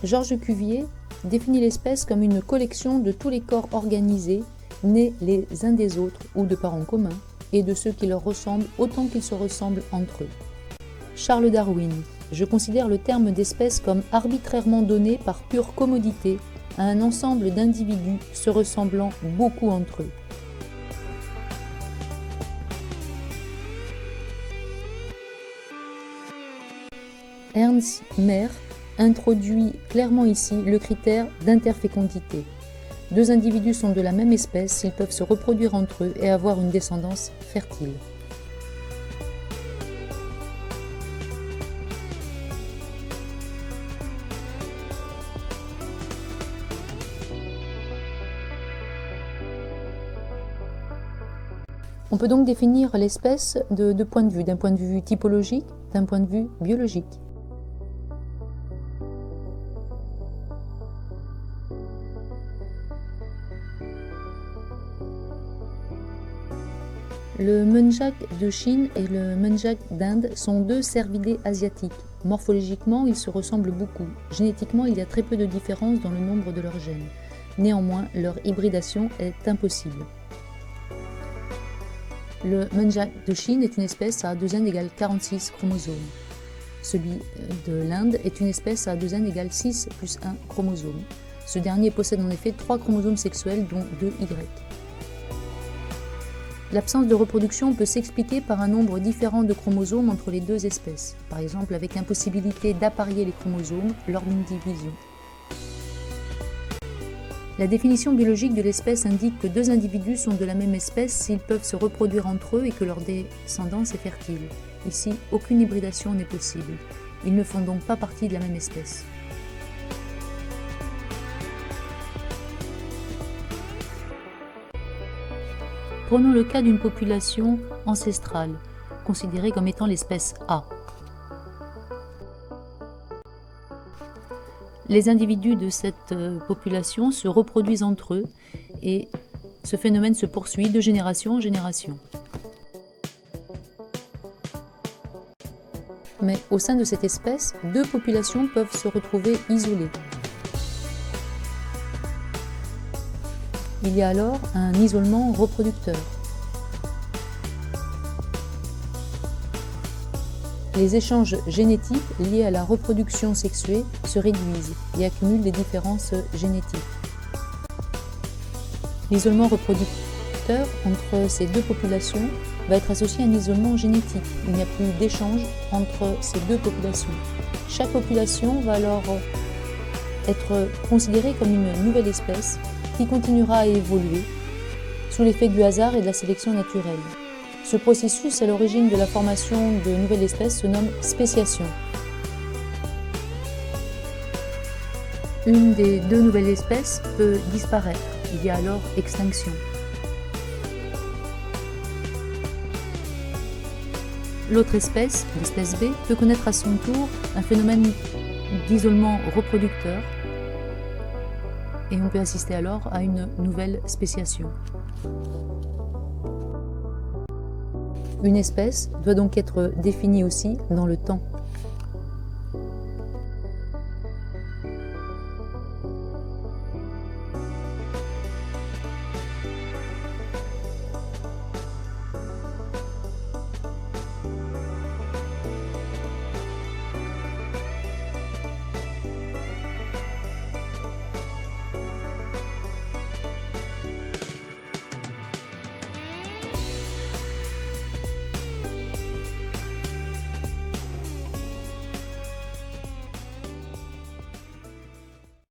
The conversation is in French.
Georges Cuvier définit l'espèce comme une collection de tous les corps organisés, nés les uns des autres ou de parents communs, et de ceux qui leur ressemblent autant qu'ils se ressemblent entre eux. Charles Darwin: je considère le terme d'espèce comme arbitrairement donné par pure commodité à un ensemble d'individus se ressemblant beaucoup entre eux. Ernst Mayr introduit clairement ici le critère d'interfécondité. Deux individus sont de la même espèce s'ils peuvent se reproduire entre eux et avoir une descendance fertile. On peut donc définir l'espèce de deux points de vue, d'un point de vue typologique, d'un point de vue biologique. Le muntjac de Chine et le muntjac d'Inde sont deux cervidés asiatiques. Morphologiquement, ils se ressemblent beaucoup. Génétiquement, il y a très peu de différence dans le nombre de leurs gènes. Néanmoins, leur hybridation est impossible. Le muntjac de Chine est une espèce à 2n égale 46 chromosomes. Celui de l'Inde est une espèce à 2n égale 6 plus 1 chromosome. Ce dernier possède en effet 3 chromosomes sexuels, dont 2 Y. L'absence de reproduction peut s'expliquer par un nombre différent de chromosomes entre les deux espèces, par exemple avec l'impossibilité d'apparier les chromosomes lors d'une division. La définition biologique de l'espèce indique que deux individus sont de la même espèce s'ils peuvent se reproduire entre eux et que leur descendance est fertile. Ici, aucune hybridation n'est possible. Ils ne font donc pas partie de la même espèce. Prenons le cas d'une population ancestrale, considérée comme étant l'espèce A. Les individus de cette population se reproduisent entre eux et ce phénomène se poursuit de génération en génération. Mais au sein de cette espèce, deux populations peuvent se retrouver isolées. Il y a alors un isolement reproducteur. Les échanges génétiques liés à la reproduction sexuée se réduisent et accumulent des différences génétiques. L'isolement reproducteur entre ces deux populations va être associé à un isolement génétique. Il n'y a plus d'échange entre ces deux populations. Chaque population va alors être considérée comme une nouvelle espèce qui continuera à évoluer sous l'effet du hasard et de la sélection naturelle. Ce processus à l'origine de la formation de nouvelles espèces se nomme spéciation. Une des deux nouvelles espèces peut disparaître. Il y a alors extinction. L'autre espèce, l'espèce B, peut connaître à son tour un phénomène d'isolement reproducteur et on peut assister alors à une nouvelle spéciation. Une espèce doit donc être définie aussi dans le temps.